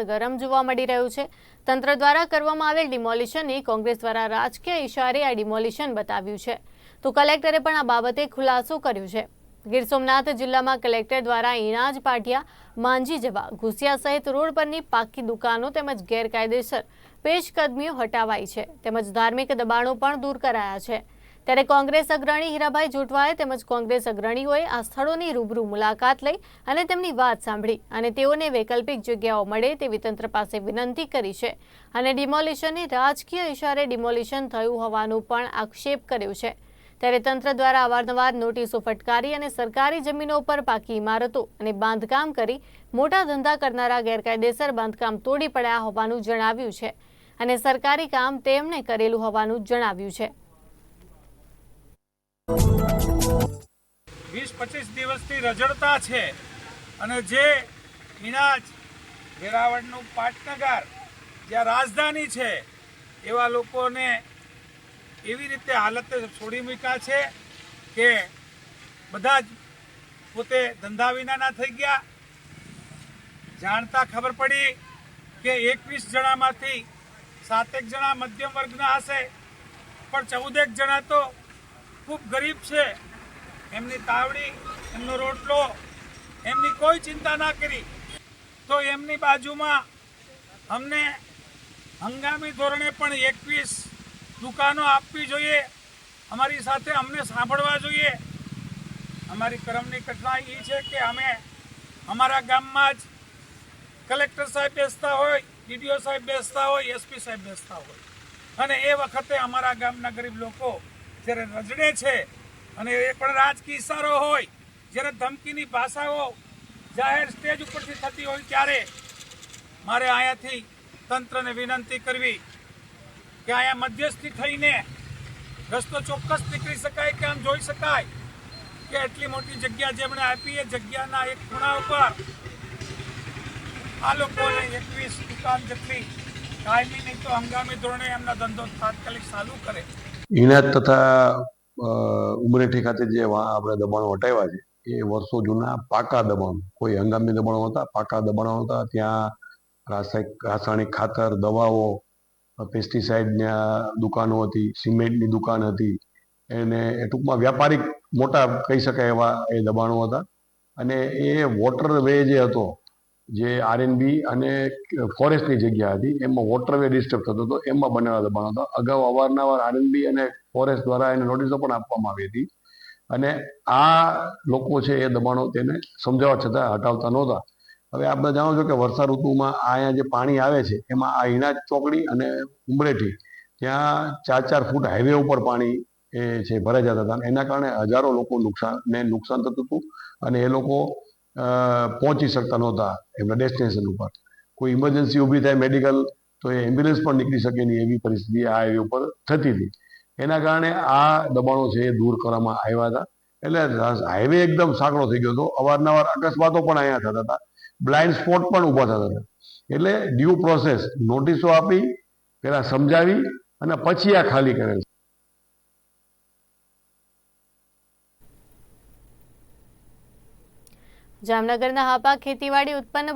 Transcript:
ગરમ જોવા મળી રહ્યું છે। તંત્ર દ્વારા કરવામાં આવેલ ડિમોલિશનને કોંગ્રેસ દ્વારા રાજકીય ઇશારે આ ડિમોલિશન બતાવ્યું છે, તો કલેક્ટરે પણ આ બાબતે ખુલાસો કર્યો છે। ગીર સોમનાથ જિલ્લામાં કલેક્ટર દ્વારા ઇણાજ પાટિયા, માંજી જેવા ઘુસિયા સહિત રોડ પરની પાકી દુકાનો તેમજ ગેરકાયદેસર પેશકદમીઓ હટાવાઈ છે, તેમજ ધાર્મિક દબાણો પણ દૂર કરાયા છે। ત્યારે કોંગ્રેસ અગ્રણી હીરાભાઈ જોટવાએ તેમજ કોંગ્રેસ અગ્રણીઓએ આ સ્થળોની રૂબરૂ મુલાકાત લઈ અને તેમની વાત સાંભળી અને તેઓને વૈકલ્પિક જગ્યાઓ મળે તેવી તંત્ર પાસે વિનંતી કરી છે અને ડિમોલિશનની રાજકીય ઇશારે ડિમોલિશન થયું હોવાનો પણ આક્ષેપ કર્યો છે। ત્યારે તંત્ર દ્વારા અવારનવાર નોટિસો ફટકારી અને સરકારી જમીનો પર પાકી ઇમારતો અને બાંધકામ કરી મોટા ધંધા કરનારા ગેરકાયદેસર બાંધકામ તોડી પડ્યા હોવાનું જણાવ્યું છે અને સરકારી કામ તેમણે કરેલું હોવાનું જણાવ્યું છે। 20-25 દિવસથી રજડતા છે અને જે ઇણાજ વેરાવળનું પાટનગર જ્યાં રાજધાની છે એવા લોકોને એવી રીતે હાલત છોડી મૂક્યા છે કે બધા જ પોતે ધંધા વિનાના થઈ ગયા। જાણતા ખબર પડી કે 21 જણામાંથી 7 જણા મધ્યમ વર્ગના હશે, પણ 14 જણા તો ખૂબ ગરીબ છે। એમની તાવડી, એમનો રોટલો, એમની કોઈ ચિંતા ના કરી, તો એમની બાજુમાં અમને હંગામી ધોરણે પણ 21 દુકાનો આપવી જોઈએ। અમારી સાથે અમને સાંભળવા જોઈએ। અમારી કરમની કઠણાઈ એ છે કે અમે અમારા ગામમાં જ કલેક્ટર સાહેબ બેસતા હોય, ડીડીઓ સાહેબ બેસતા હોય, એસપી સાહેબ બેસતા હોય અને એ વખતે અમારા ગામના ગરીબ લોકો જ્યારે રજડે છે અને એ પણ રાજકીય ઇશારો હોય, જ્યારે ધમકીની ભાષાઓ જાહેર સ્ટેજ ઉપરથી થતી હોય ત્યારે મારે અહીંયાથી તંત્રને વિનંતી કરવી કે અહીંયા મધ્યસ્થી થઈને રસ્તો ચોક્કસ નીકળી શકાય કે આમ જોઈ શકાય કે એટલી મોટી જગ્યા જેમણે આપી એ જગ્યાના એક ખૂણા ઉપર આ લોકોને 21 દુકાન જેટલી કાયમી નહીં તો હંગામી ધોરણે એમના ધંધો તાત્કાલિક ચાલુ કરે। ઇણાજ તથા ઉમરેઠી ખાતે જે આપણે દબાણો હટાવ્યા છે એ વર્ષો જૂના પાકા દબાણો, કોઈ હંગામી દબાણો હતા, પાકા દબાણો હતા। ત્યાં રાસાયણિક ખાતર, દવાઓ, પેસ્ટિસાઇડની દુકાનો હતી, સિમેન્ટની દુકાન હતી, એને ટૂંકમાં વ્યાપારિક મોટા કહી શકાય એવા એ દબાણો હતા। અને એ વોટરવે જે હતો, જે આરએનબી અને ફોરેસ્ટની જગ્યા હતી, એમાં વોટરવે ડિસ્ટર્બ થતો હતો, એમાં બનેલા દબાણો હતા। અગાઉ અવારનવાર આરએનબી અને ફોરેસ્ટ દ્વારા એને નોટિસો પણ આપવામાં આવી હતી અને આ લોકો છે એ દબાણો તેને સમજાવવા છતાં હટાવતા નહોતા। હવે આપણે જાણો છો કે વર્ષા ઋતુમાં અહીંયા જે પાણી આવે છે એમાં આ ઇણાજ ચોકડી અને ઉમરેઠી ત્યાં 4-4 ફૂટ હાઈવે ઉપર પાણી એ છે ભરાઈ જતા હતા। એના કારણે હજારો લોકો નુકસાન થતું હતું અને એ લોકો પહોંચી શકતા નહોતા એમના ડેસ્ટિનેશન ઉપર। કોઈ ઇમરજન્સી ઊભી થાય મેડિકલ, તો એ એમ્બ્યુલન્સ પણ નીકળી શકે નહીં એવી પરિસ્થિતિ આ હાઈવે ઉપર થતી હતી। એના કારણે આ દબાણો છે એ દૂર કરવામાં આવ્યા હતા। એટલે હાઈવે એકદમ સાંકડો થઈ ગયો હતો। અવારનવાર અકસ્માતો પણ અહીંયા થતા હતા, બ્લાઇન્ડ સ્પોટ પણ ઊભા થતા હતા। એટલે ડ્યુ પ્રોસેસ નોટિસો આપી, પહેલા સમજાવી અને પછી આ ખાલી કરેલ છે। જામનગરના હાપા ખેતીવાડી ઉત્પન્ન